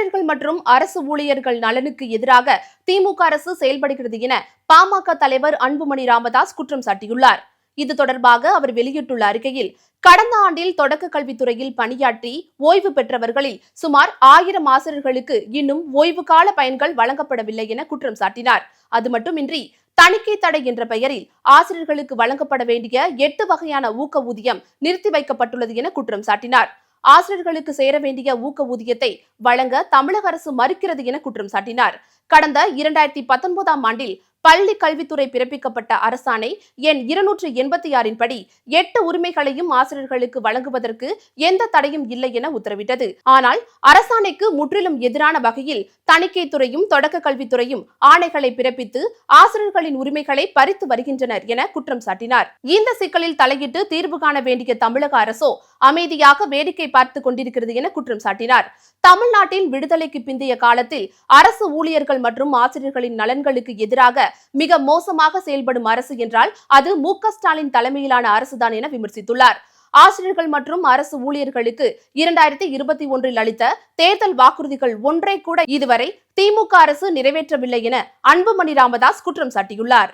ஆசிரியர்கள் மற்றும் அரசு ஊழியர்கள் நலனுக்கு எதிராக திமுக அரசு செயல்படுகிறது என பாமக தலைவர் அன்புமணி ராமதாஸ் குற்றம் சாட்டியுள்ளார். இது தொடர்பாக அவர் வெளியிட்டுள்ள அறிக்கையில், கடந்த ஆண்டில் தொடக்க கல்வித்துறையில் பணியாற்றி ஓய்வு பெற்றவர்களில் சுமார் 1000 ஆசிரியர்களுக்கு இன்னும் ஓய்வு கால பயன்கள் வழங்கப்படவில்லை என குற்றம் சாட்டினார். அது மட்டுமின்றி தணிக்கை தடை என்ற பெயரில் ஆசிரியர்களுக்கு வழங்கப்பட வேண்டிய 8 வகையான ஊக்க ஊதியம் நிறுத்தி வைக்கப்பட்டுள்ளது என குற்றம் சாட்டினார். ஆசிரியர்களுக்கு சேர வேண்டிய ஊக்க ஊதியத்தை வழங்க தமிழக அரசு மறுக்கிறது என குற்றம் சாட்டினார். கடந்த 2019ஆம் ஆண்டில் பள்ளி கல்வித்துறை பிறப்பிக்கப்பட்ட அரசாணை எண் 286 படி 8 உரிமைகளையும் ஆசிரியர்களுக்கு வழங்குவதற்கு எந்த தடையும் இல்லை என உத்தரவிட்டது. ஆனால் அரசாணைக்கு முற்றிலும் எதிரான வகையில் தணிக்கை துறையும் தொடக்க கல்வித்துறையும் ஆணைகளை பிறப்பித்து ஆசிரியர்களின் உரிமைகளை பறித்து வருகின்றனர் என குற்றம் சாட்டினார். இந்த சிக்கலில் தலையிட்டு தீர்வு காண வேண்டிய தமிழக அரசோ அமைதியாக வேடிக்கை பார்த்துக் கொண்டிருக்கிறது என குற்றம் சாட்டினார். தமிழ்நாட்டில் விடுதலைக்கு பிந்தைய காலத்தில் அரசு ஊழியர்கள் மற்றும் ஆசிரியர்களின் நலன்களுக்கு எதிராக மிக மோசமாக செயல்படும் அரசு என்றால் அது மு.க. ஸ்டாலின் தலைமையிலான அரசுதான் என விமர்சித்துள்ளார். ஆசிரியர்கள் மற்றும் அரசு ஊழியர்களுக்கு 2021 அளித்த தேர்தல் வாக்குறுதிகள் ஒன்றை கூட இதுவரை திமுக அரசு நிறைவேற்றவில்லை என அன்புமணி ராமதாஸ் குற்றம் சாட்டியுள்ளார்.